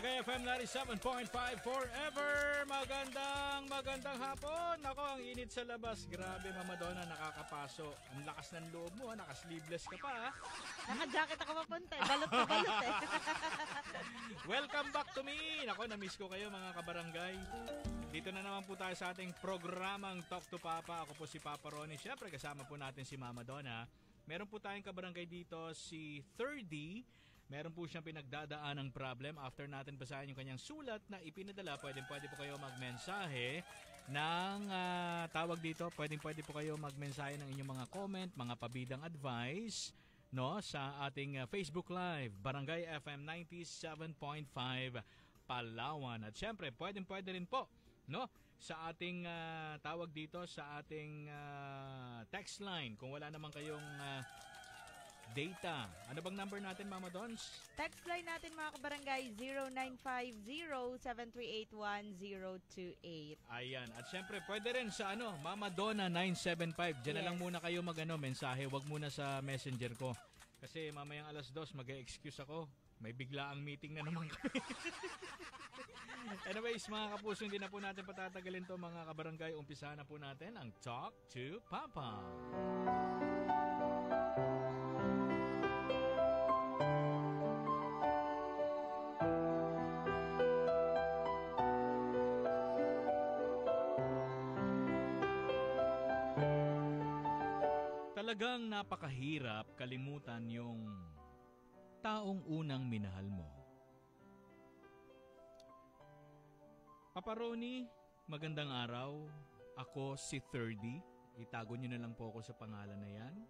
Barangay FM 97.5 forever. Magandang hapon. Ako, ang init sa labas. Grabe, Mama Donna, nakakapaso. Ang lakas ng loob mo, naka-sleeveless ka pa. Naka-jacket ako papunta. Balot na balot eh. Welcome back to me. Ako, na-miss ko kayo mga kabarangay. Dito na naman po tayo sa ating programang Talk to Papa. Ako po si Papa Ronnie. Siyempre, kasama po natin si Mama Donna. Meron po tayong kabarangay dito, si 3D. Meron po siyang pinagdadaan ng problem. After natin basahin yung kanyang sulat na ipinadala, pwede po kayo magmensahe ng tawag dito. Pwede po kayo magmensahe ng inyong mga comment, mga pabidang advice, no, sa ating Facebook Live, Barangay FM 97.5 Palawan. At syempre, pwede rin po, no, sa ating tawag dito, sa ating text line. Kung wala naman kayong data. Ano bang number natin, Mama Dons? Text line natin mga kabarangay 0950-738-1028. Ayan. At syempre, pwede rin sa Mama Donna 975. Diyan na lang muna kayo mensahe. Wag muna sa messenger ko. Kasi mamayang alas 2, mag-excuse ako. May biglaang meeting na naman kami. Anyways, mga kapuso, hindi na po natin patatagalin to mga kabarangay. Umpisa na po natin ang Talk to Papa. Talagang napakahirap kalimutan yung taong unang minahal mo. Papa Ronnie, magandang araw. Ako si 30. Itago niyo na lang po ako sa pangalan na yan.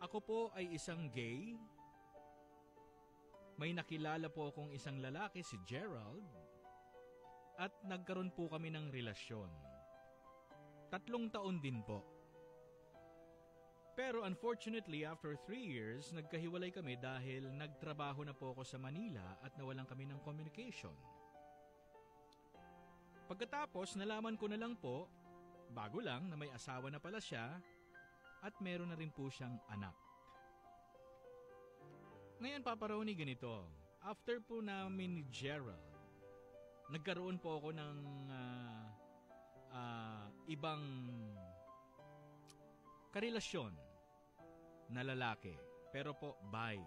Ako po ay isang gay. May nakilala po akong isang lalaki, si Gerald. At nagkaroon po kami ng relasyon. 3 taon din po. Pero unfortunately, after 3 years, nagkahiwalay kami dahil nagtrabaho na po ako sa Manila at nawalan kami ng communication. Pagkatapos, nalaman ko na lang po, bago lang na may asawa na pala siya at meron na rin po siyang anak. Ngayon, Papa Ronnie, ganito. After po namin ni Gerald, nagkaroon po ako ng ibang karelasyon na lalaki, pero po bi.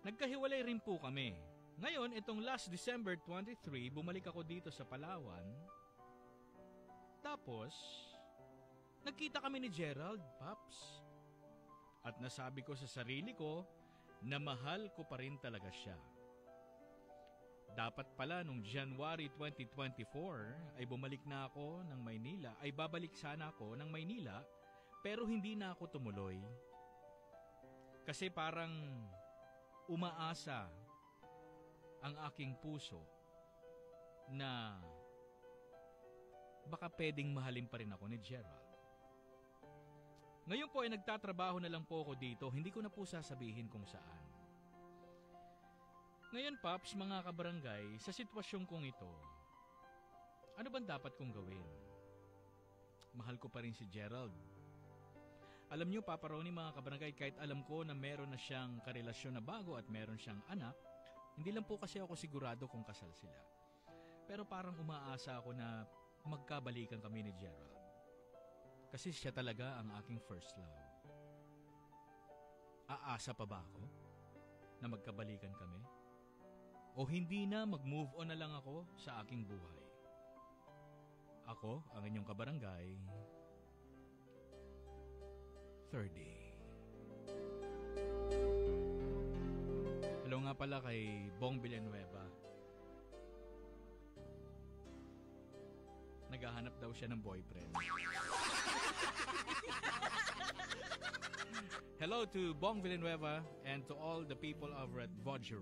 Nagkahiwalay rin po kami. Ngayon, itong last December 23, bumalik ako dito sa Palawan. Tapos, nagkita kami ni Gerald, Paps. At nasabi ko sa sarili ko na mahal ko pa rin talaga siya. Dapat pala nung January 2024 ay bumalik na ako ng Maynila, ay babalik sana ako ng Maynila, pero hindi na ako tumuloy. Kasi parang umaasa ang aking puso na baka pwedeng mahalin pa rin ako ni Gerald. Ngayon po ay nagtatrabaho na lang po ako dito, hindi ko na po sasabihin kung saan. Ngayon, Paps, mga kabarangay, sa sitwasyon kong ito, ano bang dapat kong gawin? Mahal ko pa rin si Gerald. Alam niyo, Papa Ronnie, mga kabarangay, kahit alam ko na meron na siyang karelasyon na bago at meron siyang anak, hindi lang po kasi ako sigurado kung kasal sila. Pero parang umaasa ako na magkabalikan kami ni Gerald. Kasi siya talaga ang aking first love. Aasa pa ba ako na magkabalikan kami? O hindi na, mag-move on na lang ako sa aking buhay? Ako, ang inyong kabarangay, 30. Hello nga pala kay Bong Villanueva. Naghahanap daw siya ng boyfriend. Hello to Bong Villanueva and to all the people over at Vojere.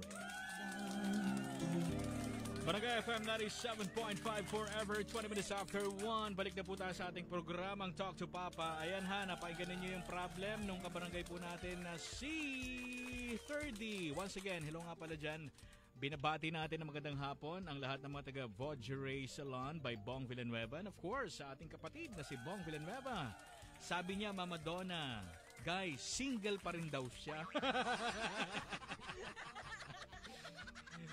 Barangay FM 97.5 forever, 20 minutes after 1. Balik na po tayo sa ating programang Talk to Papa. Ayan ha, napakinggan ninyo yung problem nung kabarangay po natin na si 30. Once again, hello nga pala dyan. Binabati natin ng magandang hapon ang lahat ng mga taga Vojere Salon by Bong Villanueva. And of course, sa ating kapatid na si Bong Villanueva. Sabi niya, Mama Donna, Guys, single pa rin daw siya.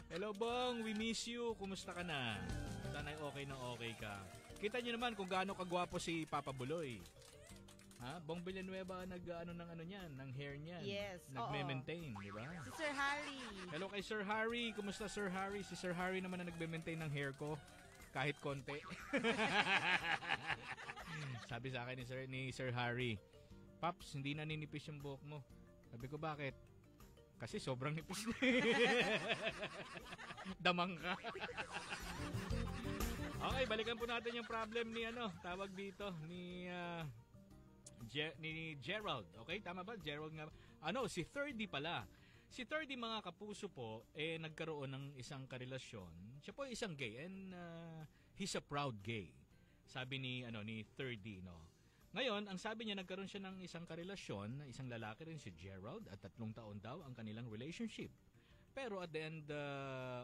Hello, Bong. We miss you. Kumusta ka na? Sana'y okay na okay ka. Kita nyo naman kung gaano kagwapo si Papa Buloy. Ha? Bong Villanueva ng hair niyan. Yes, Nagme-maintain, di ba? Si Sir Harry. Hello kay Sir Harry. Kumusta Sir Harry? Si Sir Harry naman na nagme-maintain ng hair ko. Kahit konti. Sabi sa akin ni Sir Harry, Paps, hindi na ninipis yung buhok mo. Sabi ko, bakit? Kasi sobrang nipis na. Damang ka. Okay, balikan po natin yung problem ni tawag dito, ni Gerald. Okay, tama ba? Gerald nga. Si 30 pala. Si 30 mga kapuso po, nagkaroon ng isang karelasyon. Siya po ay isang gay and he's a proud gay. Sabi ni 30, no. Ngayon, ang sabi niya, nagkaroon siya ng isang karelasyon, isang lalaki rin si Gerald, at 3 taon daw ang kanilang relationship. Pero at the end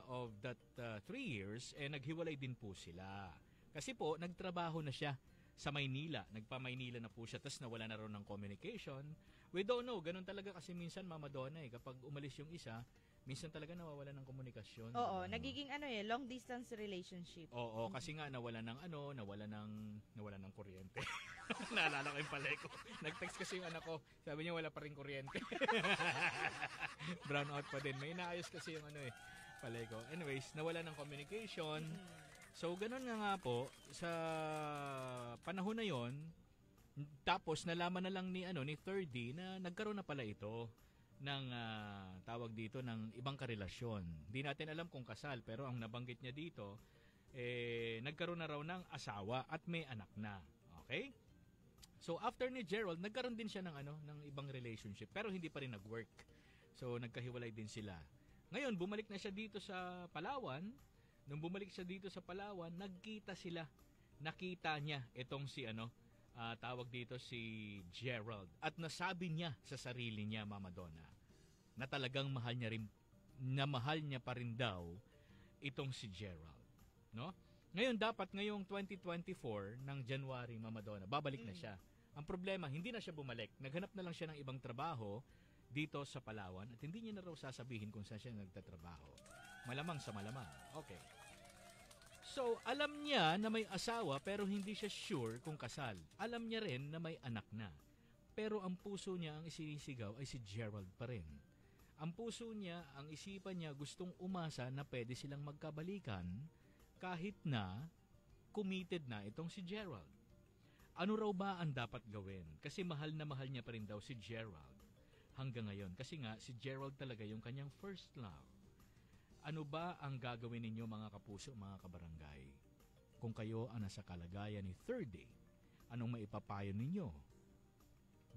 of that 3 years, naghiwalay din po sila. Kasi po, nagtrabaho na siya sa Maynila. Nagpa-Maynila na po siya, tapos nawala na rin ng communication. We don't know, ganun talaga kasi minsan, Mama Donna, kapag umalis yung isa, minsan talaga nawawala ng komunikasyon. Oo, nagiging long distance relationship. Oo, kasi nga nawala ng kuryente. Naalala ko yung palay ko. Nag-text kasi yung anak ko. Sabi niya wala pa rin kuryente. Brown out pa din. May inaayos kasi yung palay ko. Anyways, nawala ng communication. So, ganun nga po, sa panahon na yon, tapos nalaman na lang ni 30 na nagkaroon na pala ito ng tawag dito ng ibang karelasyon. Hindi natin alam kung kasal, pero ang nabanggit niya dito, nagkaroon na raw ng asawa at may anak na. Okay? So, after ni Gerald, nagkaroon din siya ng ibang relationship, pero hindi pa rin nag-work. So, nagkahiwalay din sila. Ngayon, bumalik na siya dito sa Palawan. Nung bumalik siya dito sa Palawan, nagkita sila. Nakita niya itong si tawag dito si Gerald. At nasabi niya sa sarili niya, Mama Donna, na talagang mahal niya pa rin daw itong si Gerald. No? Ngayon, dapat ngayong 2024 ng January, Mama Donna, babalik na siya. Ang problema, hindi na siya bumalik. Naghanap na lang siya ng ibang trabaho dito sa Palawan at hindi niya na raw sasabihin kung saan siya nagtatrabaho. Malamang sa malamang. Okay. So, alam niya na may asawa pero hindi siya sure kung kasal. Alam niya rin na may anak na. Pero ang puso niya, ang isinisigaw ay si Gerald pa rin. Ang puso niya, ang isipan niya, gustong umasa na pwede silang magkabalikan kahit na committed na itong si Gerald. Ano raw ba ang dapat gawin? Kasi mahal na mahal niya pa rin daw si Gerald hanggang ngayon. Kasi nga, si Gerald talaga yung kanyang first love. Ano ba ang gagawin ninyo mga kapuso, mga kabarangay? Kung kayo ang nasa kalagayan ni 30, anong maipapayo ninyo?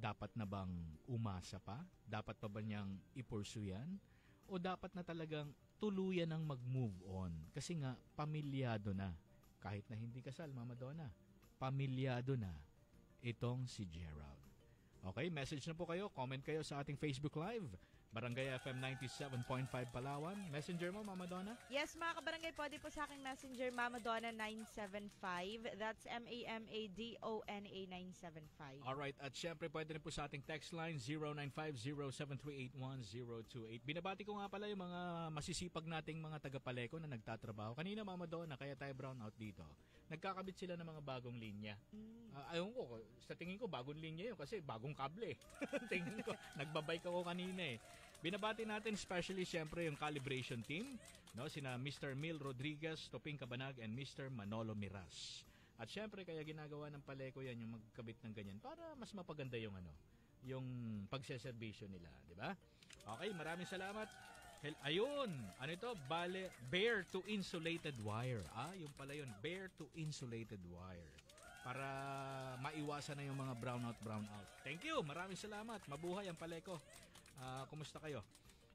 Dapat na bang umasa pa? Dapat pa ba niyang i-pursue yan? O dapat na talagang tuluyan ng mag-move on? Kasi nga, pamilyado na. Kahit na hindi kasal, Mama Donna, pamilyado na itong si Gerald. Okay, message na po kayo. Comment kayo sa ating Facebook Live. Barangay FM 97.5 Palawan. Messenger mo, Mama Donna? Yes, mga kabarangay, pwede po sa aking messenger, Mama Donna 975. That's MAMADONA 975. Alright, at syempre pwede rin po sa ating text line 0950-738-1028. Binabati ko nga pala yung mga masisipag nating mga taga-Paleco na nagtatrabaho. Kanina, Mama Donna, kaya tayo brown out dito. Nagkakabit sila ng mga bagong linya. Ayun ko, sa tingin ko bagong linya yun kasi bagong kable. Tingin ko, nagbabike ako kanina eh. Binabati natin especially siyempre yung calibration team, no, sina Mr. Mil Rodriguez, Toping Cabanag, and Mr. Manolo Miras. At siyempre kaya ginagawa ng Paleco yan yung magkabit ng ganyan para mas mapaganda yung yung pagseserbisyo nila, di ba? Okay, maraming salamat. Ayun, ano ito? Bare to insulated wire. Yung pala yun, bare to insulated wire. Para maiwasan na yung mga brownout. Thank you, maraming salamat. Mabuhay ang Paleco. Kumusta kayo?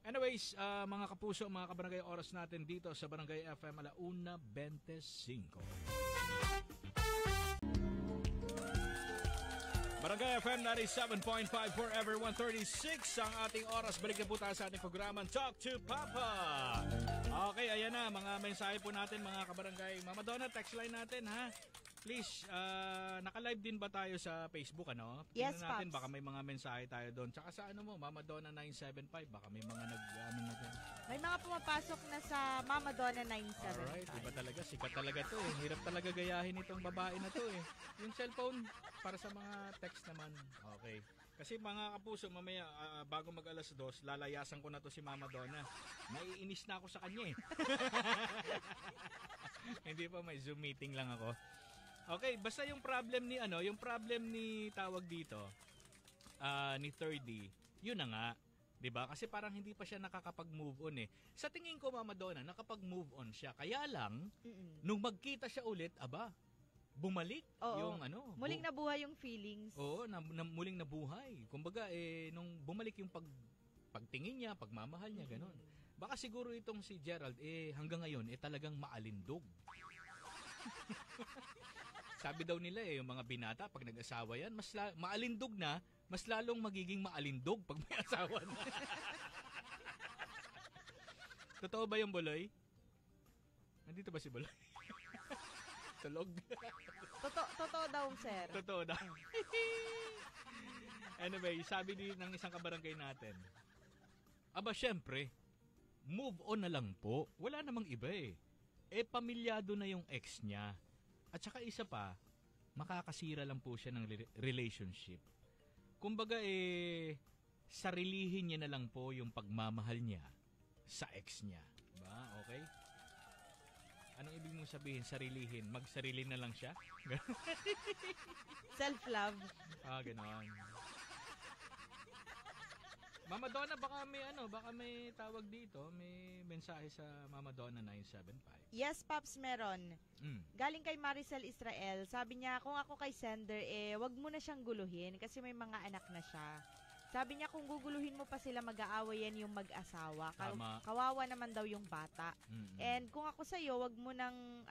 Anyways, mga kapuso, mga kabarangay, oras natin dito sa Barangay FM 1:25. Barangay FM 97.5 for everyone, 36 ang ating oras. Balik na po tayo sa ating programang Talk to Papa. Okay, ayan na, mga mensahe po natin mga kabarangay. Mama Donna, text line natin ha. Please, naka-live din ba tayo sa Facebook, ano? Yes, Tingnan natin, Pops. baka may mga mensahe tayo doon. Tsaka sa ano mo, Mama Donna 975, baka may mga ano na doon. May mga pumapasok na sa Mama Donna 975. Alright, iba talaga, sikat talaga to eh. Hirap talaga gayahin itong babae na to eh. Yung cellphone, para sa mga text naman. Okay. Kasi mga kapuso, mamaya bago mag alas 2, lalayasan ko na to si Mama Donna. Naiinis na ako sa kanya eh. Hindi pa, may Zoom meeting lang ako. Okay, basta yung problem ni tawag dito, ni 30, yun na nga. 'Di ba? Kasi parang hindi pa siya nakakapag-move on eh. Sa tingin ko, Mama Donna, nakapag-move on siya. Kaya lang, nung magkita siya ulit, bumalik Oo. yung Muling nabuhay yung feelings. Oo, muling nabuhay. Kumbaga, nung bumalik yung pagtingin niya, pagmamahal niya, ganon. Baka siguro itong si Gerald, hanggang ngayon, talagang maalindog. Sabi daw nila yung mga binata, pag nag-asawa yan, maalindog na, mas lalong magiging maalindog pag may asawa na. Totoo ba yung Buloy? Nandito ba si Buloy? Tulog. Totoo daw, sir. Totoo daw. Anyway, sabi din ng isang kabarangay natin, syempre, move on na lang po. Wala namang iba eh. Pamilyado na yung ex niya. At saka isa pa, makakasira lang po siya ng relationship. Kumbaga sarilihin niya na lang po yung pagmamahal niya sa ex niya. Ba? Okay? Anong ibig mong sabihin, sarilihin? Magsarili na lang siya? Self-love. Ganon. Mama Donna, baka may tawag dito, may mensahe sa Mama Donna 975. Yes, Pops, meron. Mm. Galing kay Maricel Israel. Sabi niya, kung ako kay sender, wag mo na siyang guluhin kasi may mga anak na siya. Sabi niya, kung guguluhin mo pa sila, mag-aaway yan yung mag-asawa. Tama. Kawawa naman daw yung bata. Mm-mm. And kung ako sa'yo, wag mo nang,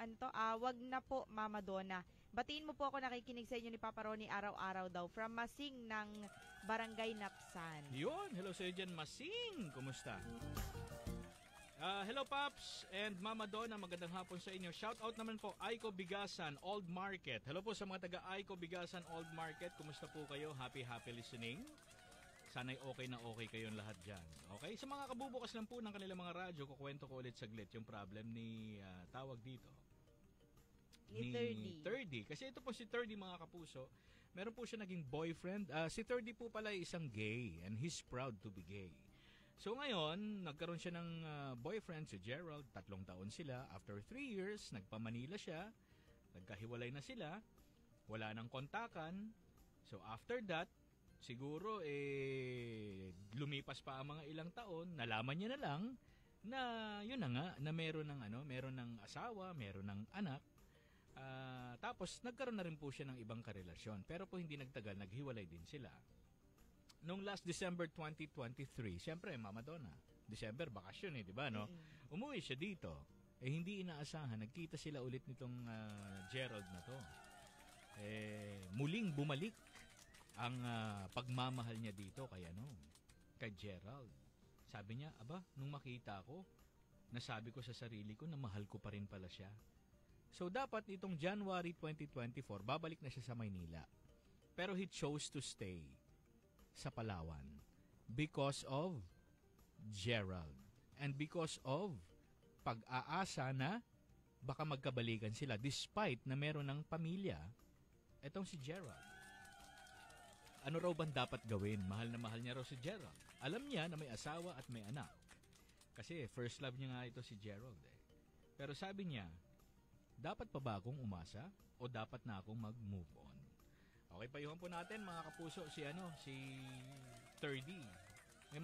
wag na po, Mama Donna. Batiin mo po ako, nakikinig sa inyo ni Papa Ronnie araw-araw daw. From Masing ng Barangay Napsan. Yun, hello sa iyo dyan, Masing. Kumusta? Hello Pops and Mama Donna, magandang hapon sa inyo. Shout out naman po, Aiko Bigasan, Old Market. Hello po sa mga taga Aiko Bigasan, Old Market. Kumusta po kayo? Happy listening. Sana'y okay na okay kayong lahat dyan. Okay? Sa mga kabubukas lang po ng kanilang mga radyo, kukwento ko ulit saglit yung problem ni tawag dito. Ni 30. Kasi ito po si 30, mga kapuso. Meron po siya naging boyfriend. Si 30 po pala ay isang gay and he's proud to be gay. So ngayon, nagkaroon siya ng boyfriend, si Gerald. 3 taon sila. After 3 years, nagpa-Manila siya. Nagkahiwalay na sila. Wala nang kontakan. So after that, siguro lumipas pa ang mga ilang taon, nalaman niya na lang na yun na nga, na meron ng asawa, meron ng anak. Tapos nagkaroon na rin po siya ng ibang karelasyon. Pero po hindi nagtagal, naghiwalay din sila. Nung last December 2023, siyempre Mama Donna, December bakasyon di ba no? Umuwi siya dito. Hindi inaasahan, nagkita sila ulit nitong Gerald na to. Muling bumalik ang pagmamahal niya dito kay Gerald. Sabi niya, nung makita ko, nasabi ko sa sarili ko na mahal ko pa rin pala siya. So dapat itong January 2024, babalik na siya sa Maynila. Pero he chose to stay sa Palawan because of Gerald. And because of pag-aasa na baka magkabalikan sila despite na meron ng pamilya etong si Gerald. Ano raw bang dapat gawin? Mahal na mahal niya raw si Gerald. Alam niya na may asawa at may anak. Kasi first love niya nga ito si Gerald Pero sabi niya, dapat pa ba akong umasa o dapat na akong mag-move on? Okay, payuhan po natin mga kapuso si 30. May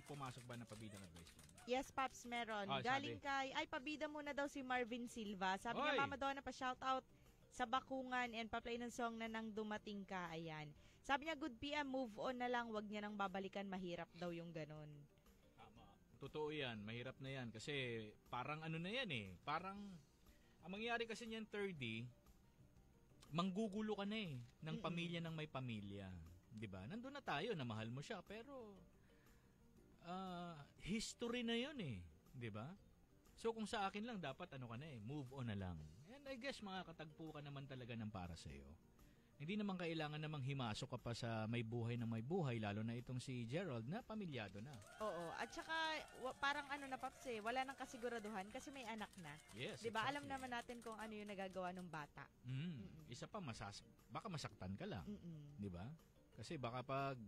pumasok ba na pabidang advice mo? Yes, Pops, meron. Galing kay, pabida muna daw si Marvin Silva. Sabi niya, Mama Donna, pa-shoutout sa Bakungan and pa-play ng song na nang dumating ka. Ayan. Sabi niya, good PM, move on na lang. Wag niya nang babalikan. Mahirap daw yung ganun. Tama. Totoo yan. Mahirap na yan. Kasi parang na yan Parang, ang mangyayari kasi niyan 30, manggugulo ka na ng pamilya ng may pamilya. Diba? Nandun na tayo na mahal mo siya. Pero, history na yun Diba? So kung sa akin lang, dapat move on na lang. And I guess makakatagpo ka naman talaga ng para sa'yo. Hindi naman kailangan namang himasok ka pa sa may buhay na may buhay, lalo na itong si Gerald na pamilyado na. Oo. At saka, parang ano na, Paps, wala nang kasiguraduhan kasi may anak na. Yes, diba? exactly. Alam naman natin kung ano yung nagagawa ng bata. Isa pa, baka masaktan ka lang. Di ba? Kasi baka pag,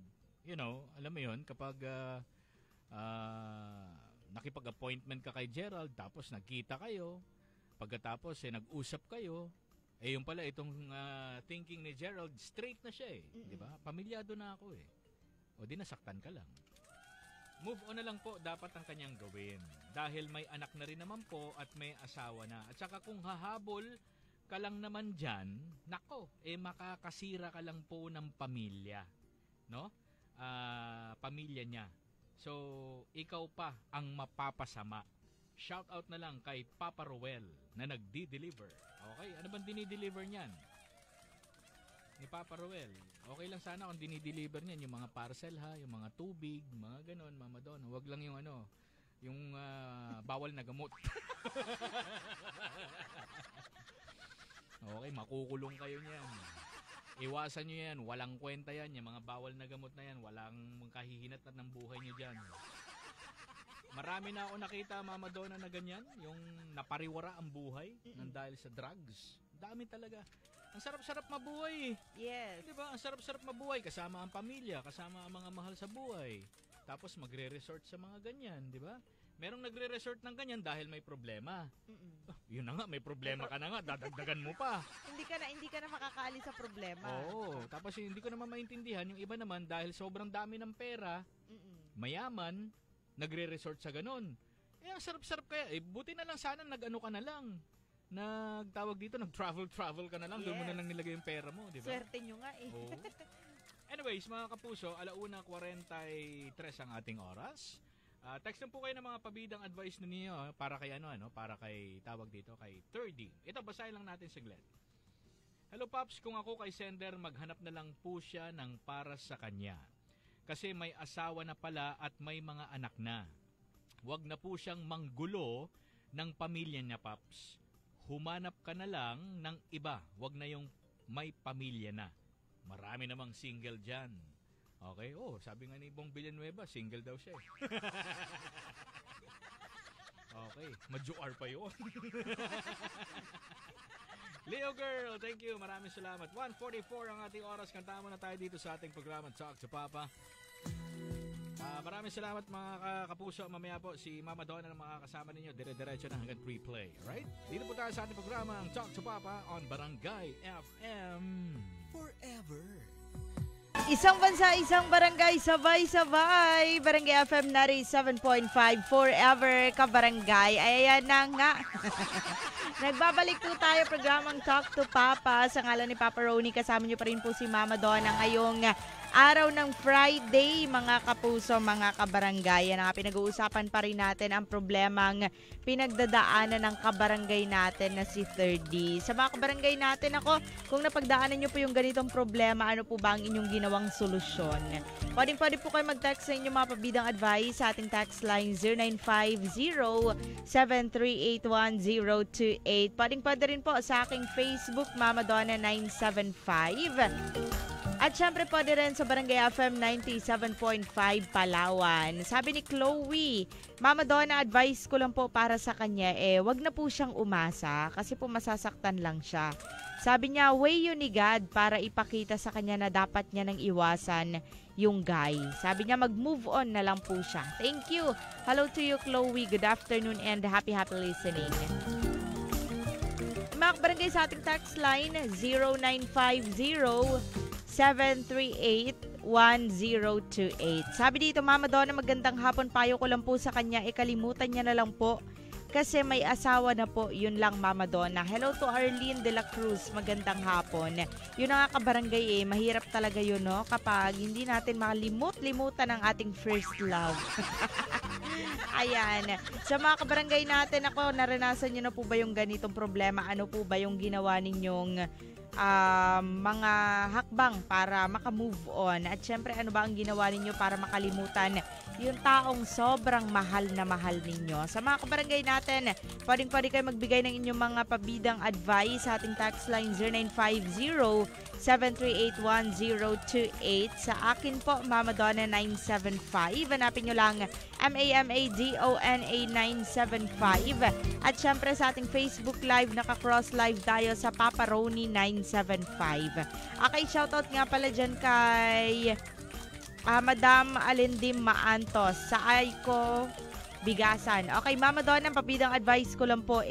alam mo yun, kapag nakipag-appointment ka kay Gerald, tapos nagkita kayo, pagkatapos nag-usap kayo, yung pala itong thinking ni Gerald, straight na siya di ba? Pamilyado na ako O di nasaktan ka lang. Move on na lang po dapat ang kanyang gawin. Dahil may anak na rin naman po at may asawa na. At saka kung hahabol ka lang naman dyan, nako, makakasira ka lang po ng pamilya. No? Pamilya niya. So, ikaw pa ang mapapasama. Shout out na lang kay Papa Roel na nagdi-deliver. Okay, ano bang dinideliver niyan? Ni Papa Roel. Okay lang sana kung dinideliver niyan yung mga parcel yung mga tubig, mga ganon, Mama Donna. Huwag lang yung yung bawal na gamot. Okay, makukulong kayo niyan. Iwasan nyo yan, walang kwenta yan, yung mga bawal na gamot na yan, walang kahihinat at ng buhay nyo dyan. Marami na ako nakita, Mama Donna, na ganyan, yung napariwara ang buhay ng dahil sa drugs. Dami talaga. Ang sarap-sarap mabuhay. Yes. Di ba? Ang sarap-sarap mabuhay kasama ang pamilya, kasama ang mga mahal sa buhay. Tapos magre-resort sa mga ganyan, di ba? Merong nagre-resort ng ganyan dahil may problema. Yun na nga, may problema ka na nga, dadagdagan mo pa. Hindi ka na makakaalis sa problema. Oo. Tapos hindi ko naman maintindihan, yung iba naman dahil sobrang dami ng pera, mayaman, nagre-resort sa ganun. Ang sarap-sarap kaya. Buti na lang sana nag-ano ka na lang. Nagtawag dito, nag-travel ka na lang. Doon mo na lang nilagay yung pera mo, di ba? Swerte nyo nga Oo. Anyways, mga kapuso, 1:43 ang ating oras. Text lang po kayo ng mga pabidang advice ninyo para kay para kay tawag dito, kay 30. Ito, basahin lang natin saglit. Hello, Pops. Kung ako kay sender, maghanap na lang po siya ng para sa kanya. Kasi may asawa na pala at may mga anak na. Huwag na po siyang manggulo ng pamilya niya, Paps. Humanap ka na lang ng iba. Huwag na yung may pamilya na. Marami namang single dyan. Okay? Sabi nga ni Bong Villanueva, single daw siya. Okay. Majuar pa yun. Leo Girl, thank you. Maraming salamat. 1:44 ang ating oras. Kantahan mo na tayo dito sa ating programa Talk to Papa. Maraming salamat mga kapuso. Mamaya po si Mama Donna na makakasama ninyo. Dire-diretso na hanggang pre-play. Right? Dito po tayo sa ating programa ang Talk to Papa on Barangay FM. Forever. Isang bansa, isang barangay, sabay-sabay. Barangay FM 97.5 Forever Kabarangay. Ayan na nga. Nagbabalik po tayo programang Talk to Papa. Sa ngalan ni Papa Ronnie, kasama niyo pa rin po si Mama Donna ngayong araw ng Friday, mga kapuso, mga kabarangay. Yan nga, pinag-uusapan pa rin natin ang problemang pinagdadaanan ng kabarangay natin na si 30. Sa mga kabarangay natin, kung napagdaanan nyo po yung ganitong problema, ano po ba ang inyong ginawang solusyon? Pwede po kayo mag-text sa inyong mga pabidang advice sa ating text line 0950-7381028. Pwede rin po sa aking Facebook, Mama Donna 975. At syempre pwede rin sa Barangay FM 97.5 Palawan. Sabi ni Chloe, Mama Donna, advice ko lang po para sa kanya, wag na po siyang umasa kasi po masasaktan lang siya. Sabi niya, way yun ni God para ipakita sa kanya na dapat niya nang iwasan yung guy. Sabi niya, mag-move on na lang po siya. Thank you. Hello to you, Chloe. Good afternoon and happy listening. Mga barangay sa ating text line, 0950-738-1028. Sabi dito, Mama Donna, magandang hapon. Payo ko lang po sa kanya, kalimutan niya na lang po kasi may asawa na po. Yun lang, Mama Donna. Hello to Arlene de la Cruz. Magandang hapon. Yun ang kabarangay mahirap talaga yun, no? Kapag hindi natin makalimut-limutan ang ating first love. Ayan. Sa mga kabarangay natin, naranasan nyo na po ba yung ganitong problema? Ano po ba yung ginawa ninyong mga hakbang para makamove on? At syempre, ano ba ang ginawa ninyo para makalimutan yung taong sobrang mahal na mahal ninyo. Sa mga kabarangay natin, pwedeng kayo magbigay ng inyong mga pabidang advice sa ating text line 0950-738-1028. Sa akin po, Mama Donna 975. Hanapin nyo lang MAMADONA 975. At syempre sa ating Facebook Live, naka-cross live tayo sa Papa Roni 975. Okay, shoutout nga pala dyan kay Madam Alindim Maantos sa Aiko Bigasan. Okay, Mama Donna, pabidang advice ko lang po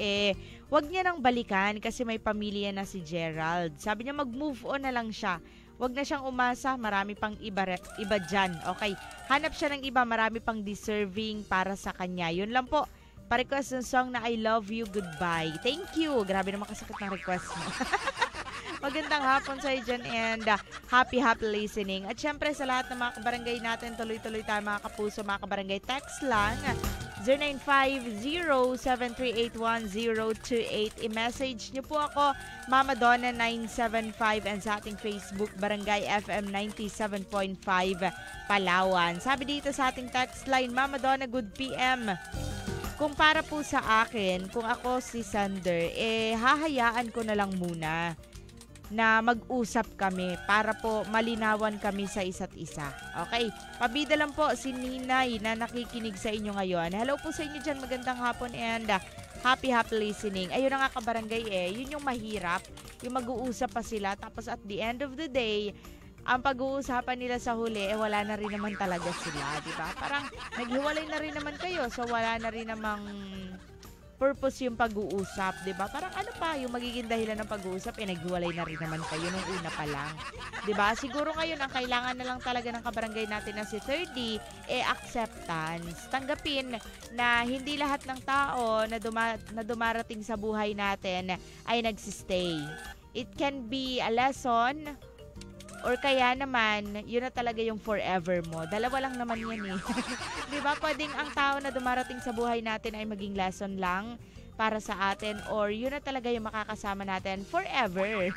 wag niya nang balikan kasi may pamilya na si Gerald. Sabi niya mag-move on na lang siya. Wag na siyang umasa, marami pang iba dyan. Okay, hanap siya ng iba, marami pang deserving para sa kanya. Yun lang po. Pa-request ng song na I Love You, Goodbye. Thank you. Grabe naman kasakit ng request mo. Magandang hapon sa dyan and happy listening. At syempre sa lahat ng mga kabarangay natin, tuloy-tuloy tayo mga kapuso, mga kabarangay. Text lang 0950-738-1028. I-message niyo po ako, Mama Donna 975, and sa ating Facebook, Barangay FM 97.5 Palawan. Sabi dito sa ating text line, Mama Donna, good PM. Kung para po sa akin, kung ako si Sander, hahayaan ko na lang muna na mag-usap kami para po malinawan kami sa isa't isa. Okay? Pabida lang po si Ninay na nakikinig sa inyo ngayon. Hello po sa inyo dyan. Magandang hapon and happy listening. Ayun na nga kabarangay yun yung mahirap. Yung mag-uusap pa sila tapos at the end of the day, ang pag-uusapan nila sa huli, wala na rin naman talaga sila. Diba? Parang naghiwalay na rin naman kayo so wala na rin namang purpose yung pag-uusap, 'di ba? Parang ano pa yung magiging dahilan ng pag-uusap, naghiwalay na rin naman kayo nung una pa lang. 'Di ba? Siguro ngayon ang kailangan na lang talaga ng kabarangay natin na si 30 acceptance. Tanggapin na hindi lahat ng tao na dumarating sa buhay natin ay nagsistay. It can be a lesson or kaya naman, yun na talaga yung forever mo. Dalawa lang naman yan Di ba? Pwedeng ang tao na dumarating sa buhay natin ay maging lesson lang para sa atin or yun na talaga yung makakasama natin forever.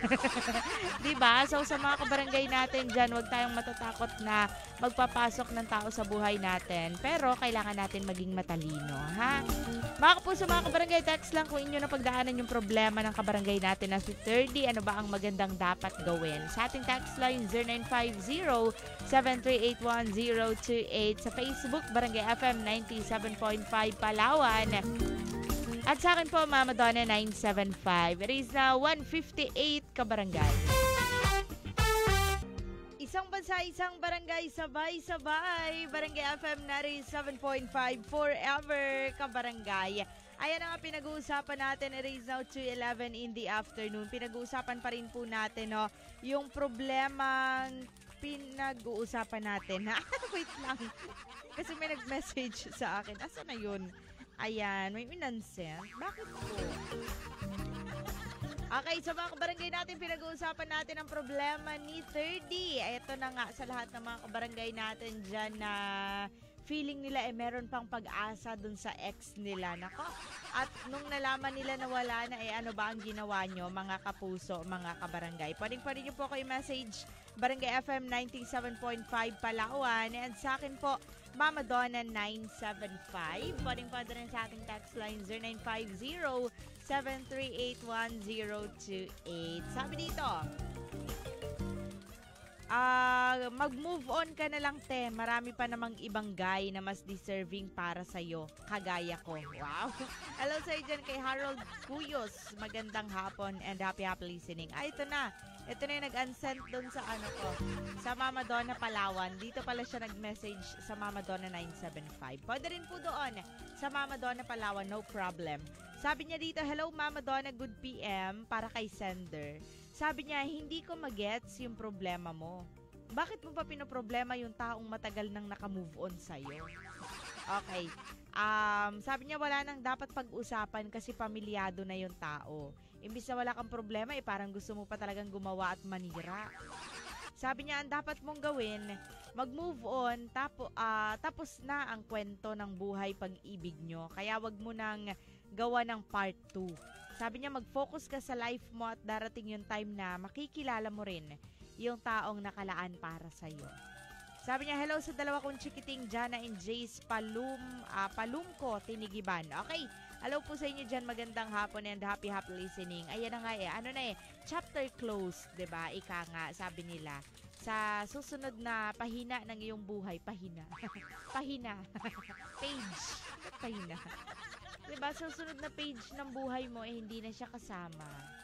Di ba? So sa mga kabarangay natin dyan, huwag tayong matatakot na magpapasok ng tao sa buhay natin. Pero kailangan natin maging matalino, ha? Mga kapuso, mga kabarangay, text lang kung inyo na pagdaanan yung problema ng kabarangay natin na si 30. Ano ba ang magandang dapat gawin? Sa ating text line 0950-738-1028. Sa Facebook, Barangay FM 97.5 Palawan. At sa akin po, Mama Donna 975. It is now 1:58 kabarangay. Isang bansa, isang barangay, sabay-sabay. Barangay FM 97.5 forever kabarangay. Ayan ang pinag-uusapan natin. It is now 2:11 in the afternoon. Pinag-uusapan pa rin po natin yung problemang pinag-uusapan natin. Wait lang. Kasi may nag-message sa akin. Asa na yun? Ayan, may inansent. Bakit po? Okay, sa mga kabarangay natin, pinag-uusapan natin ang problema ni 30. Ito na nga sa lahat ng mga kabarangay natin dyan na feeling nila meron pang pag-asa dun sa ex nila. Nako. At nung nalaman nila na wala na, ano ba ang ginawa nyo, mga kapuso, mga kabarangay? Pwede nyo po ako i-message Barangay FM 97.5 Palawan. And sa akin po, Mama Donna 975. Pwede rin sa ating text line 0950-738-1028. Sabi dito, mag-move on ka na lang, te. Marami pa namang ibang guy na mas deserving para sa'yo. Kagaya ko. Wow. Hello sa dyan kay Harold Cuyos. Magandang hapon and happy listening. Ito na. Ito na yung nag-unsent doon sa sa Mama Donna Palawan. Dito pala siya nag-message sa Mama Donna 975. Pwede rin po doon sa Mama Donna Palawan, no problem. Sabi niya dito, hello Mama Donna, good PM para kay sender. Sabi niya, hindi ko magets yung problema mo. Bakit mo pa pinoproblema yung taong matagal nang nakamove on sa'yo? Okay. Sabi niya, wala nang dapat pag-usapan kasi pamilyado na yung tao. Imbis na wala kang problema, parang gusto mo pa talagang gumawa at manira. Sabi niya, ang dapat mong gawin, mag-move on, tapos na ang kwento ng buhay pag-ibig nyo. Kaya wag mo nang gawa ng part 2. Sabi niya, mag-focus ka sa life mo at darating yung time na makikilala mo rin yung taong nakalaan para sa'yo. Sabi niya, hello sa dalawa kong chikiting, Jana and Jace Palumco, Tinigiban. Okay, hello po sa inyo dyan, magandang hapon and happy listening. Ayan na nga ano na chapter close, 'di ba? Ika nga, sabi nila. Sa susunod na pahina ng iyong buhay, pahina. Pahina. Page. Pahina. 'Di ba? Susunod na page ng buhay mo hindi na siya kasama.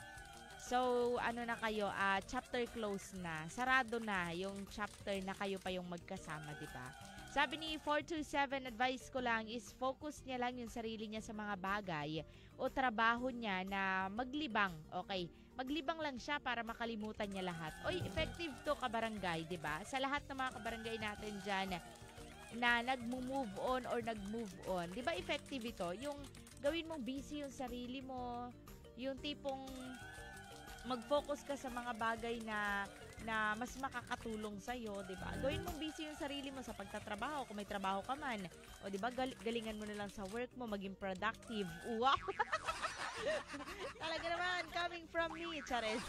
So, ano na kayo, chapter close na. Sarado na yung chapter na kayo pa yung magkasama, di ba? Sabi ni 427, advice ko lang is focus niya lang yung sarili niya sa mga bagay o trabaho niya na maglibang. Okay, maglibang lang siya para makalimutan niya lahat. Oy, effective to kabarangay, di ba? Sa lahat ng mga kabarangay natin dyan na nag-move on or nag-move on, di ba effective ito? Yung gawin mong busy yung sarili mo, yung tipong mag-focus ka sa mga bagay na mas makakatulong sa iyo, 'di ba? Gawin mong busy yung sarili mo sa pagtatrabaho kung may trabaho ka man. O 'di ba, galingan mo na lang sa work mo, maging productive. Wow. Talaga naman, coming from me, Chares.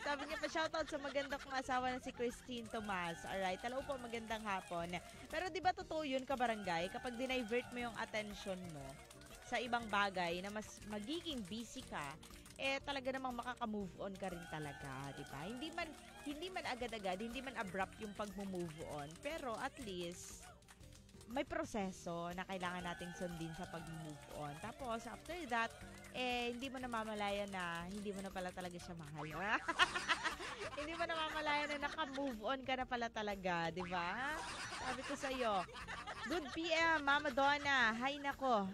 Sabi niya pa, shoutout sa maganda kong asawa na si Christine Tomas. Alright, hello po, magandang hapon. Pero 'di ba totoo 'yun, kabarangay, kapag dinivert mo yung attention mo sa ibang bagay na mas magiging busy ka, talaga namang makaka-move on ka rin talaga, di ba? Hindi man agad-agad, hindi man abrupt yung pag-move on, pero at least may proseso na kailangan nating sundin sa pag-move on. Tapos after that, hindi mo namamalayan na hindi mo na pala talaga siya mahal. Hindi mo namamalayan na naka-move on ka na pala talaga, di ba? Sabi ko sa iyo, good PM, Mama Donna. Hay nako,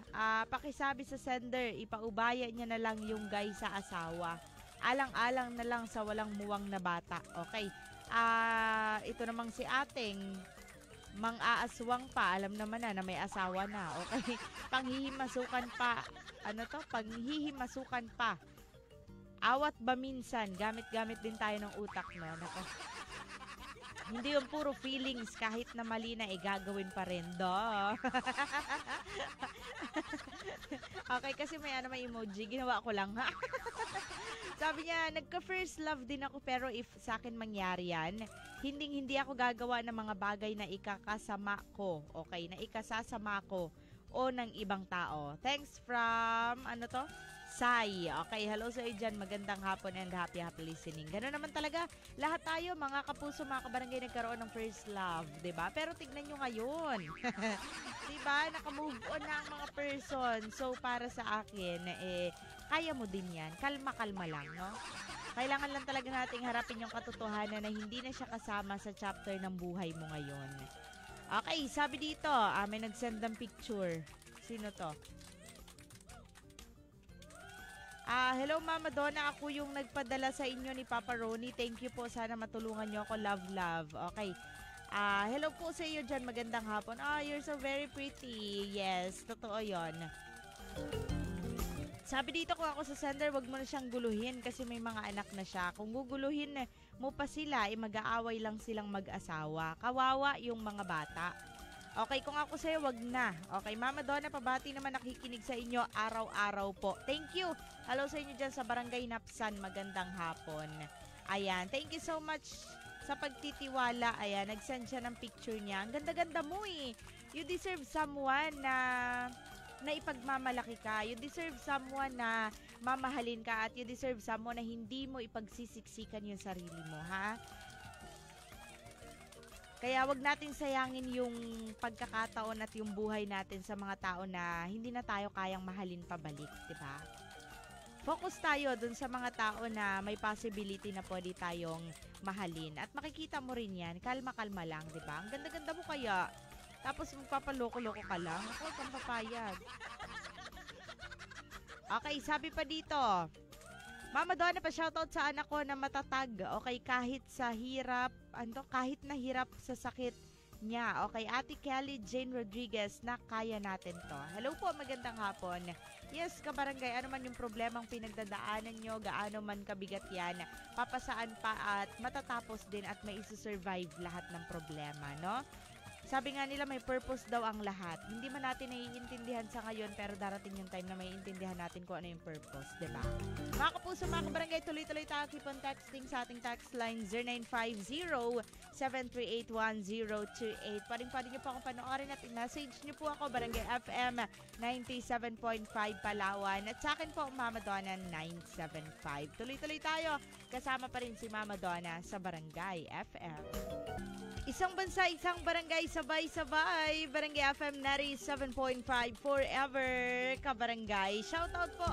pakisabi sa sender, ipaubaya niya na lang yung guy sa asawa. Alang-alang na lang sa walang muwang na bata. Okay. Ito namang si ating mang-aaswang pa. Alam naman na may asawa na. Okay. Panghihimasukan pa. Panghihimasukan pa. Awat ba minsan? Gamit-gamit din tayo ng utak, no? Nako. Hindi yung puro feelings, kahit na mali na, gagawin pa rin. Okay, kasi may emoji. Ginawa ko lang, ha? Sabi niya, nagka-first love din ako, pero if sa akin mangyari yan, hindi ako gagawa ng mga bagay na ikakasama ko. Okay, na ikasasama ko o ng ibang tao. Thanks from, Sai. Okay, hello sa iyo dyan. Magandang hapon and happy listening. Gano'n naman talaga. Lahat tayo, mga kapuso, mga kabarangay, nagkaroon ng first love. Diba? Pero tignan nyo ngayon. Diba? Naka-move on na ang mga person. So, para sa akin, kaya mo din yan. Kalma-kalma lang, no? Kailangan lang talaga nating harapin yung katotohanan na hindi na siya kasama sa chapter ng buhay mo ngayon. Okay, sabi dito, may nag-send ng picture. Sino to? Hello Mama Donna, ako yung nagpadala sa inyo ni Papa Ronnie. Thank you po, sana matulungan nyo ako. Love. Okay. Hello po sa iyo dyan, magandang hapon. You're so very pretty. Yes, totoo yon. Sabi dito, kung ako sa sender, wag mo na siyang guluhin kasi may mga anak na siya. Kung guguluhin mo pa sila, mag-aaway lang silang mag-asawa. Kawawa yung mga bata. Okay, kung ako sa'yo, wag na. Okay, Mama Donna, pabati naman nakikinig sa inyo araw-araw po. Thank you. Hello sa inyo dyan sa Barangay Napsan. Magandang hapon. Ayan, thank you so much sa pagtitiwala. Ayan, nag-send siya ng picture niya. Ang ganda-ganda mo eh. You deserve someone na ipagmamalaki ka. You deserve someone na mamahalin ka. At you deserve someone na hindi mo ipagsisiksikan yung sarili mo, ha? Kaya wag natin sayangin yung pagkakataon at yung buhay natin sa mga tao na hindi na tayo kayang mahalin pabalik, di ba? Focus tayo dun sa mga tao na may possibility na pwede tayong mahalin. At makikita mo rin yan, kalma-kalma lang, di ba? Ang ganda-ganda mo kaya. Tapos magpapaloko-loko ka lang. Ako, kang papayag. Okay, sabi pa dito, Mama Donna, pa-shoutout sa anak ko na matatag. Okay, kahit sa hirap, kahit na hirap sa sakit niya. Okay, Ate Kelly Jane Rodriguez, na kaya natin to. Hello po, magandang hapon. Yes, kabarangay, ano man yung problemang pinagdadaanan nyo, gaano man kabigat yan, papasaan pa at matatapos din at may isusurvive lahat ng problema, no? Sabi nga nila may purpose daw ang lahat. Hindi man natin naiintindihan sa ngayon pero darating yung time na may intindihan natin kung ano yung purpose, diba? Mga kapuso, mga kabarangay, tuloy-tuloy tayo. Keep on texting sa ating text line 0950-738-1028. Pwede nyo po akong panoorin at i-message nyo po ako, Barangay FM 97.5 Palawan. At sa akin po, Mama Donna 975. Tuloy-tuloy tayo. Kasama pa rin si Mama Donna sa Barangay FM. Isang bansa, isang barangay, sabay-sabay. Barangay FM 97.5 forever, kabarangay. Shoutout po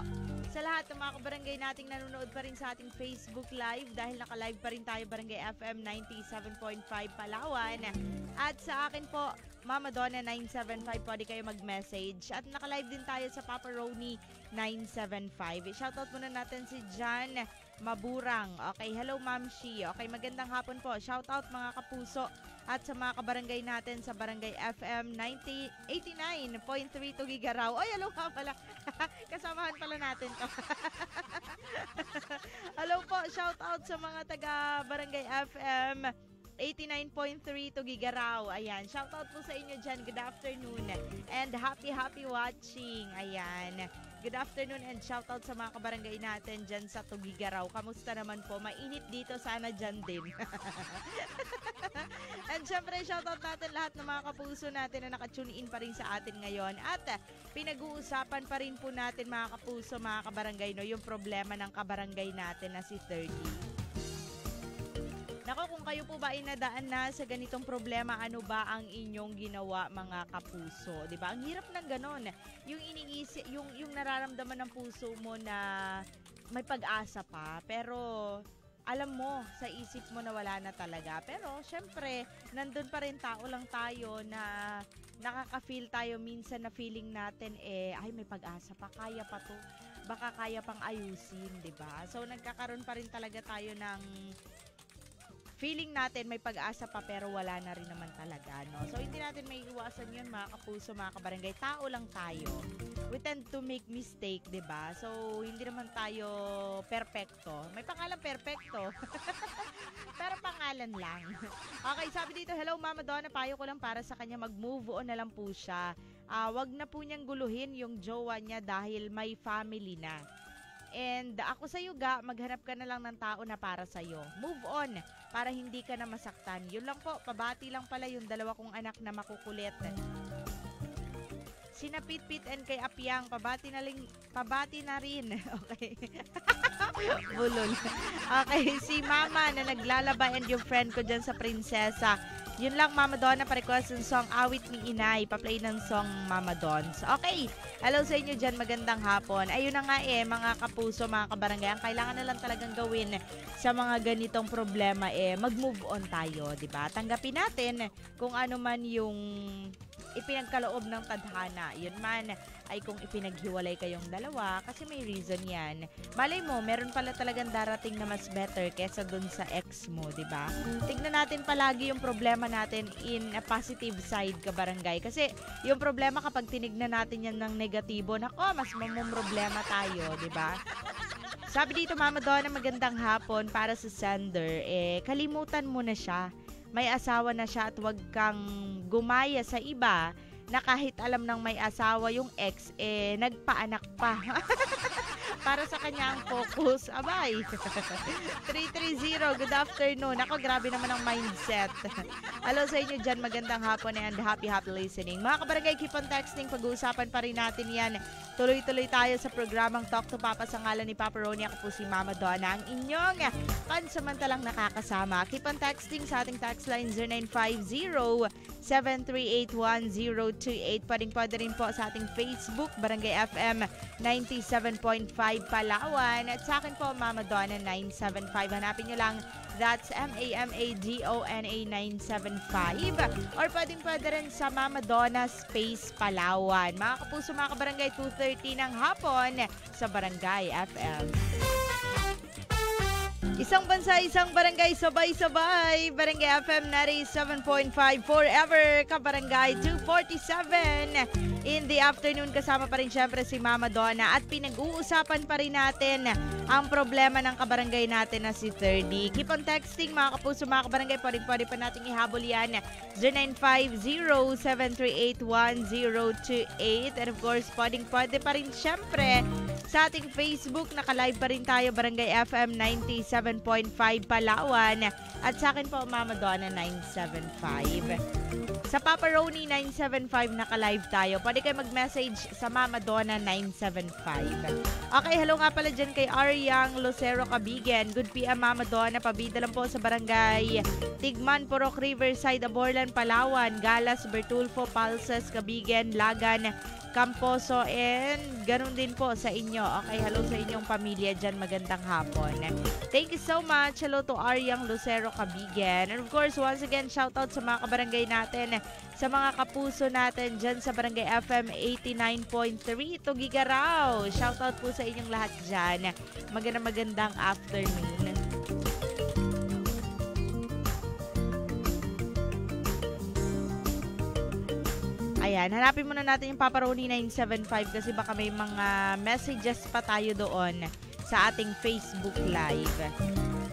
sa lahat ng mga kabarangay nating nanonood pa rin sa ating Facebook Live dahil naka-live pa rin tayo, Barangay FM 97.5 Palawan. At sa akin po, Mama Donna 975, pwede kayo mag-message. At naka-live din tayo sa Papa Roni 975. Shoutout muna natin si John Maburang. Okay, hello Ma'am Shi. Okay, magandang hapon po. Shoutout mga kapuso at sa mga kabarangay natin sa Barangay FM 89.3 Tugigaraw. Oy, hello nga pala. Kasamahan pala natin to. Hello po, shoutout sa mga taga Barangay FM 89.3 Tugigaraw. Ayan, shoutout po sa inyo dyan. Good afternoon and happy watching. Ayan. Good afternoon and shoutout sa mga kabarangay natin dyan sa Tugigaraw. Kamusta naman po? Mainit dito, sana dyan din. And syempre, shoutout natin lahat ng mga kapuso natin na nakatune in pa rin sa atin ngayon. At pinag-uusapan pa rin po natin mga kapuso, mga kabarangay, no, yung problema ng kabarangay natin na si 30. Nako, kung kayo po ba ay nadaan na sa ganitong problema, ano ba ang inyong ginawa mga kapuso? 'Di ba? Ang hirap ng ganon. Yung iniisip, yung nararamdaman ng puso mo na may pag-asa pa, pero alam mo sa isip mo na wala na talaga. Pero syempre, nandun pa rin, tao lang tayo na nakaka-feel tayo minsan na feeling natin ay may pag-asa pa, kaya pa 'to. Baka kaya pang ayusin, 'di ba? So nagkakaroon pa rin talaga tayo ng feeling natin may pag-asa pa pero wala na rin naman talaga, no? So, hindi natin may iwasan yun, mga kapuso, mga kabarangay. Tao lang tayo. We tend to make mistake, diba? So, hindi naman tayo perfecto. May pangalan perfecto. Pero pangalan lang. Okay, sabi dito, hello Mama Donna, payo ko lang para sa kanya mag-move on na lang po siya. Wag na po niyang guluhin yung jowa niya dahil may family na. And ako sa'yo ga, maghanap ka na lang ng tao na para sa'yo. Move on, para hindi ka na masaktan. Yun lang po, pabati lang pala yung dalawa kong anak na makukulit. Sina Pit and kay Apiang, pabati na rin. Okay. Bulol. Okay, si Mama na naglalaba and yung friend ko dyan sa Prinsesa. Yun lang, Mama Donna, pa-request ng song Awit ni Inay. Pa-play ng song Mama Dons. Okay, hello sa inyo dyan, magandang hapon. Ayun na nga mga kapuso, mga kabarangay. Ang kailangan na lang talagang gawin sa mga ganitong problema mag-move on tayo, diba? Tanggapin natin kung ano man yung ipinagkaloob ng tadhana. Yun man ay kung ipinaghiwalay kayong dalawa kasi may reason yan. Malay mo, meron pala talagang darating na mas better kesa dun sa ex mo, diba? Tignan natin palagi yung problema natin in a positive side, kabarangay. Kasi yung problema kapag tinignan natin yan ng negatibo, nako, mas mamumroblema tayo, diba? Sabi dito, Mama Donna, magandang hapon para sa sender. Kalimutan mo na siya. May asawa na siya at huwag kang gumaya sa iba na kahit alam ng may asawa yung ex, nagpaanak pa. Para sa kanya ang focus. Abay. 330, good afternoon. Ako, grabe naman ang mindset. Hello sa inyo dyan, magandang hapon and happy listening. Mga kabarangay, keep on texting. Pag-uusapan pa rin natin yan. Tuloy-tuloy tayo sa programang Talk to Papa sa ngalan ni Papa Roni. Ako po si Mama Donna, ang inyong pansamantalang nakakasama. Keep on texting sa ating text line 0950-738-1028. Pwede rin po sa ating Facebook, Barangay FM 97.5 Palawan. At sa akin po, Mama Donna 975. Hanapin nyo lang, that's MAMADONA 975. Or pwede rin sa Mama Donna Space Palawan. Mga kapuso, mga kabarangay, 2:30 ng hapon sa Barangay FM. Isang bansa, isang barangay, sabay-sabay. Barangay FM 97.5 forever. Kabarangay 247. In the afternoon, kasama pa rin syempre si Mama Donna. At pinag-uusapan pa rin natin ang problema ng kabarangay natin na si 30. Keep on texting mga kapuso, mga kabarangay. Pwede pa natin ihabol yan. 0950-738-1028. And of course, pwede pa rin syempre sa ating Facebook. Naka-live pa rin tayo, Barangay FM 97.5 Palawan. At sa akin po, Mama Donna 975. Sa Papa Roni 975 naka-live tayo. Pwede kayo mag-message sa Mama Donna 975. Okay, hello nga pala dyan kay Aryang Lucero Cabigen. Good PM Mama Donna. Pabida lang po sa Barangay Tigman, Purok Riverside, Aborlan, Palawan, Galas, Bertulfo, Palses, Cabigen, Lagan, Camposo, and ganun din po sa inyo. Okay, hello sa inyong pamilya dyan. Magandang hapon. Thank you so much. Hello to Aryang Lucero Cabigen. And of course, once again, shout out sa mga kabarangay natin, sa mga kapuso natin dyan sa Barangay FM 89.3 Tugigaraw. Shout out po sa inyong lahat dyan. Magandang afternoon. Ayan, hanapin muna natin yung Papa Roni 975 kasi baka may mga messages pa tayo doon sa ating Facebook Live.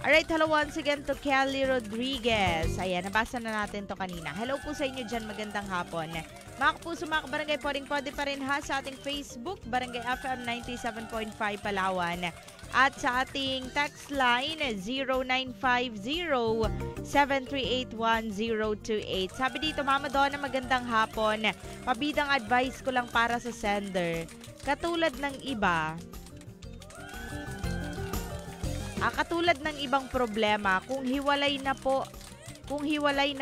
Alright, hello once again to Kelly Rodriguez. Ayan, nabasa na natin to kanina. Hello po sa inyo dyan, magandang hapon. Mga kapuso, mga kabarangay, pwede pa rin ha sa ating Facebook, Barangay FM 97.5 Palawan. At sa ating text line, 0950-738-1028. Sabi dito, Mama Donna, magandang hapon. Pabidang advice ko lang para sa sender. Katulad ng ibang problema, kung hiwalay na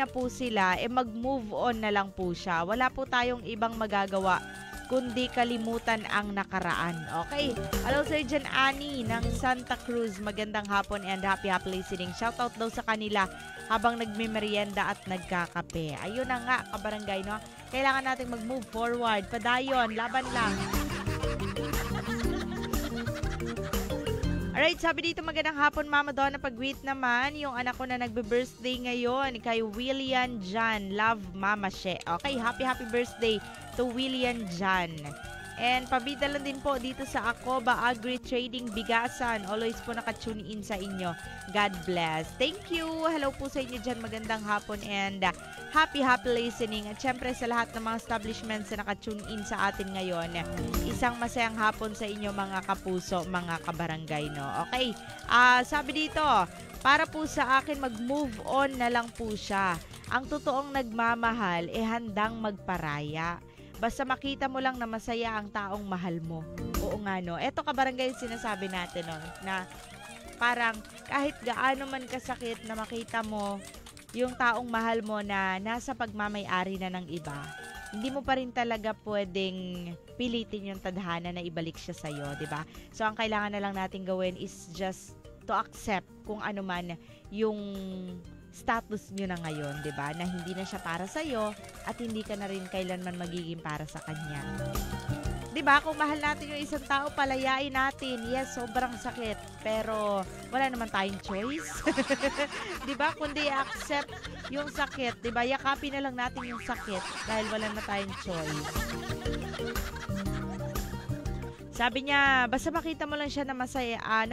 po sila, mag-move on na lang po siya. Wala po tayong ibang magagawa kundi kalimutan ang nakaraan. Okay? Hello sir dyan, Annie ng Santa Cruz. Magandang hapon and happy listening. Shoutout daw sa kanila habang nagme-merienda at nagkakape. Ayun na nga, kabarangay, no? Kailangan natin mag-move forward. Padayon, laban lang. Alright, sabi dito, magandang hapon, Mama Donna. Pag-greet naman yung anak ko na nagbe-birthday ngayon, kay William John. Love, Mama She. Okay, happy birthday to William John. And pabida lang din po dito sa Acoba Agri Trading Bigasan. Always po nakatune in sa inyo. God bless. Thank you. Hello po sa inyo dyan. Magandang hapon and happy listening. At syempre sa lahat ng mga establishments na nakatune in sa atin ngayon, isang masayang hapon sa inyo mga kapuso, mga kabarangay, no? Okay. Sabi dito, para po sa akin mag-move on na lang po siya. Ang totoong nagmamahal handang magparaya. Basta makita mo lang na masaya ang taong mahal mo. Oo nga, no? Eto kabarangay yung sinasabi natin, no? Na parang kahit gaano man kasakit na makita mo yung taong mahal mo na nasa pagmamay-ari na ng iba, hindi mo pa rin talaga pwedeng pilitin yung tadhana na ibalik siya sa'yo, di ba? So, ang kailangan na lang natin gawin is just to accept kung ano man yung status nyo na ngayon, di ba? Na hindi na siya para sa'yo at hindi ka na rin kailanman magiging para sa kanya. Di ba? Kung mahal natin yung isang tao, palayain natin. Yes, sobrang sakit. Pero wala naman tayong choice. Di ba? Kundi accept yung sakit. Di ba? Yakapin na lang natin yung sakit dahil wala naman tayong choice. Sabi niya, basta makita mo lang siya na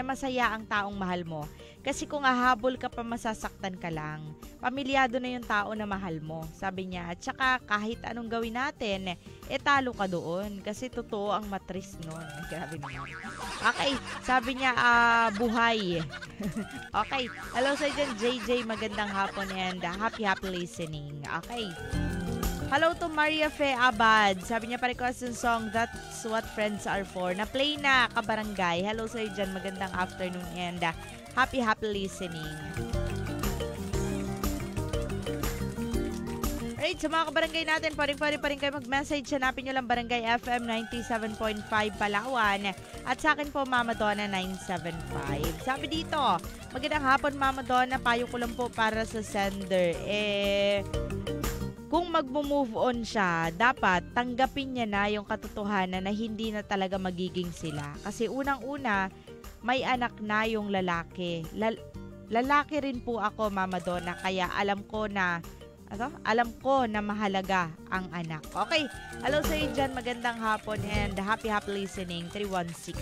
masaya ang taong mahal mo. Kasi kung hahabol ka pa, masasaktan ka lang. Pamilyado na yung tao na mahal mo. Sabi niya, at saka kahit anong gawin natin, talo ka doon. Kasi totoo ang matris nun. Grabe naman. Okay, sabi niya, buhay. Okay, hello sa dyan, JJ, magandang hapon and happy listening. Okay. Hello to Maria Fe Abad. Sabi niya, pa-request yung song That's What Friends Are For. Na-play na, kabarangay. Hello sa'yo dyan. Magandang afternoon and happy listening. Alright, sa mga kabarangay natin, pa rin kayo mag-message. Hanapin nyo lang Barangay FM 97.5 Palawan. At sa akin po, Mama Donna 975. Sabi dito, magandang hapon, Mama Donna. Payo ko lang po para sa sender. Kung mag-move on siya, dapat tanggapin niya na yung katotohanan na hindi na talaga magiging sila. Kasi unang-una, may anak na yung lalaki. lalaki rin po ako, Mama Donna, kaya alam ko na mahalaga ang anak. Okay, hello sa inyo dyan, magandang hapon and happy listening, 316.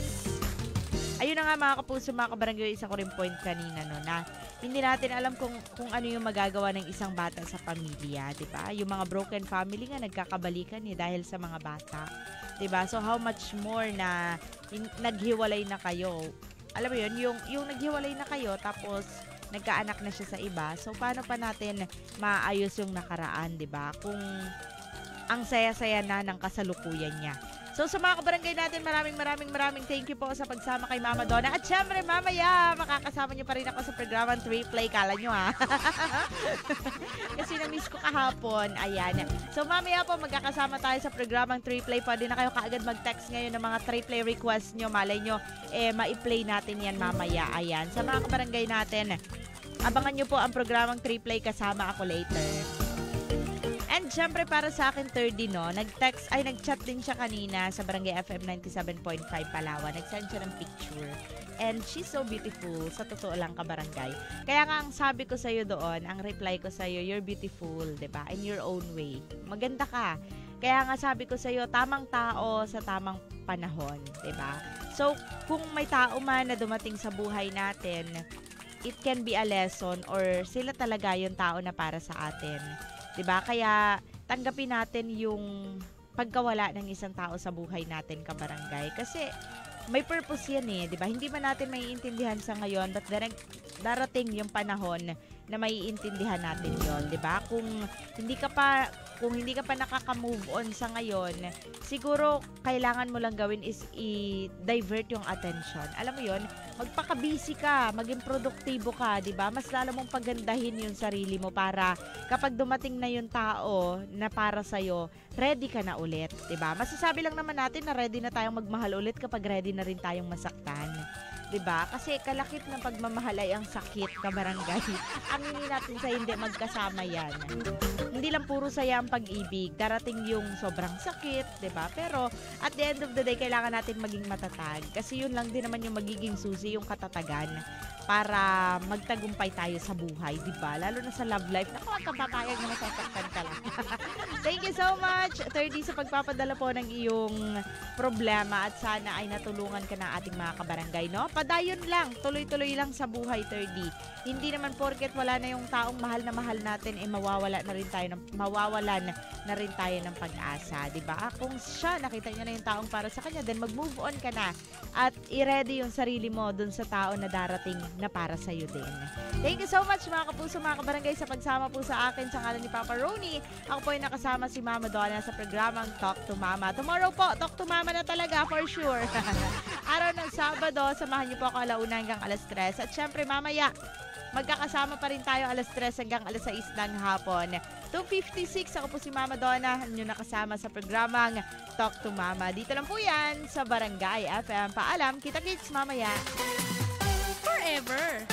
Ayun na nga mga kapuso, mga kabarangay, isa ko rin point kanina, no, na hindi natin alam kung ano yung magagawa ng isang bata sa pamilya, di ba? Yung mga broken family nga, nagkakabalikan dahil sa mga bata. Di ba? So, how much more na naghiwalay na kayo? Alam mo yun, yung naghiwalay na kayo, tapos nagkaanak na siya sa iba. So, paano pa natin maayos yung nakaraan, di ba? Kung ang saya-saya na ng kasalukuyan niya. So, sa mga kabarangay natin, maraming thank you po sa pagsama kay Mama Donna. At syempre, mamaya, makakasama niyo pa rin ako sa programang 3Play. Kala nyo, ha? Kasi na-miss ko kahapon. Ayan. So, mamaya po, magkakasama tayo sa programang 3Play. Pwede na kayo kaagad mag-text ngayon ng mga 3Play request nyo. Malay nyo, ma-play natin yan mamaya. Ayan. Sa mga kabarangay natin, abangan nyo po ang programang 3Play kasama ako later. And syempre para sa akin, 30, no, nag-chat din siya kanina sa Barangay FM 97.5 Palawan. Nag-send siya ng picture. And she's so beautiful. Sa totoo lang, kabarangay. Kaya nga ang sabi ko sa'yo doon, ang reply ko sa'yo, you're beautiful, diba? In your own way. Maganda ka. Kaya nga sabi ko sa'yo, tamang tao sa tamang panahon, diba? So, kung may tao man na dumating sa buhay natin, it can be a lesson or sila talaga yung tao na para sa atin. 'Di ba? Kaya tanggapin natin yung pagkawala ng isang tao sa buhay natin, kabarangay. Kasi may purpose yan 'di ba? Hindi man natin maiintindihan sa ngayon, but darating yung panahon na maiintindihan natin 'yon, 'di ba? Kung hindi ka pa nakaka-move on sa ngayon, siguro kailangan mo lang gawin is i-divert yung attention. Alam mo 'yon, magpaka-busy ka, maging produktibo ka, 'di ba? Mas lalo mong pagandahin yung sarili mo para kapag dumating na yung tao na para sa ready ka na ulit, 'di ba? Masasabi lang naman natin na ready na tayong magmahal ulit kapag ready na rin tayong masaktan. 'Di ba? Kasi kalakip ng pagmamahal ay ang sakit, kabarangay. Aminin natin sa hindi magkasama 'yan. Hindi lang puro saya ang pag-ibig, darating yung sobrang sakit, 'di ba? Pero at the end of the day, kailangan natin maging matatag kasi yun lang din naman yung magiging susi, yung katatagan para magtagumpay tayo sa buhay, 'di ba? Lalo na sa love life. Naku, wag kang papayag na masasaktan ka lang. Thank you so much, 30, sa pagpapadala po ng iyong problema at sana ay natulungan ka ng ating mga kabarangay, no? Padayon lang, tuloy-tuloy lang sa buhay, 30. Hindi naman porket wala na yung taong mahal na mahal natin, mawawalan na rin tayo ng pag-asa, 'di ba? Kung siya nakita niya na yung taong para sa kanya, then mag-move on ka na at i-ready yung sarili mo dun sa tao na darating na para sa iyo din. Thank you so much mga kapuso, mga kabarangay, sa pagsama po sa akin sa ngalan ni Papa Ronnie. Ako po ay nakasama si Mama Donna sa programang Talk to Mama. Tomorrow po, Talk to Mama na talaga for sure. Araw ng Sabado, samahan niyo po ako alauna hanggang alas 3. At syempre mamaya, magkakasama pa rin tayo alas 3 hanggang alas 6 ng hapon. 2:56, ako po si Mama Donna, nyo nakasama sa programang Talk to Mama. Dito lang po yan sa Barangay FM. Paalam, kita-kits mamaya. Forever.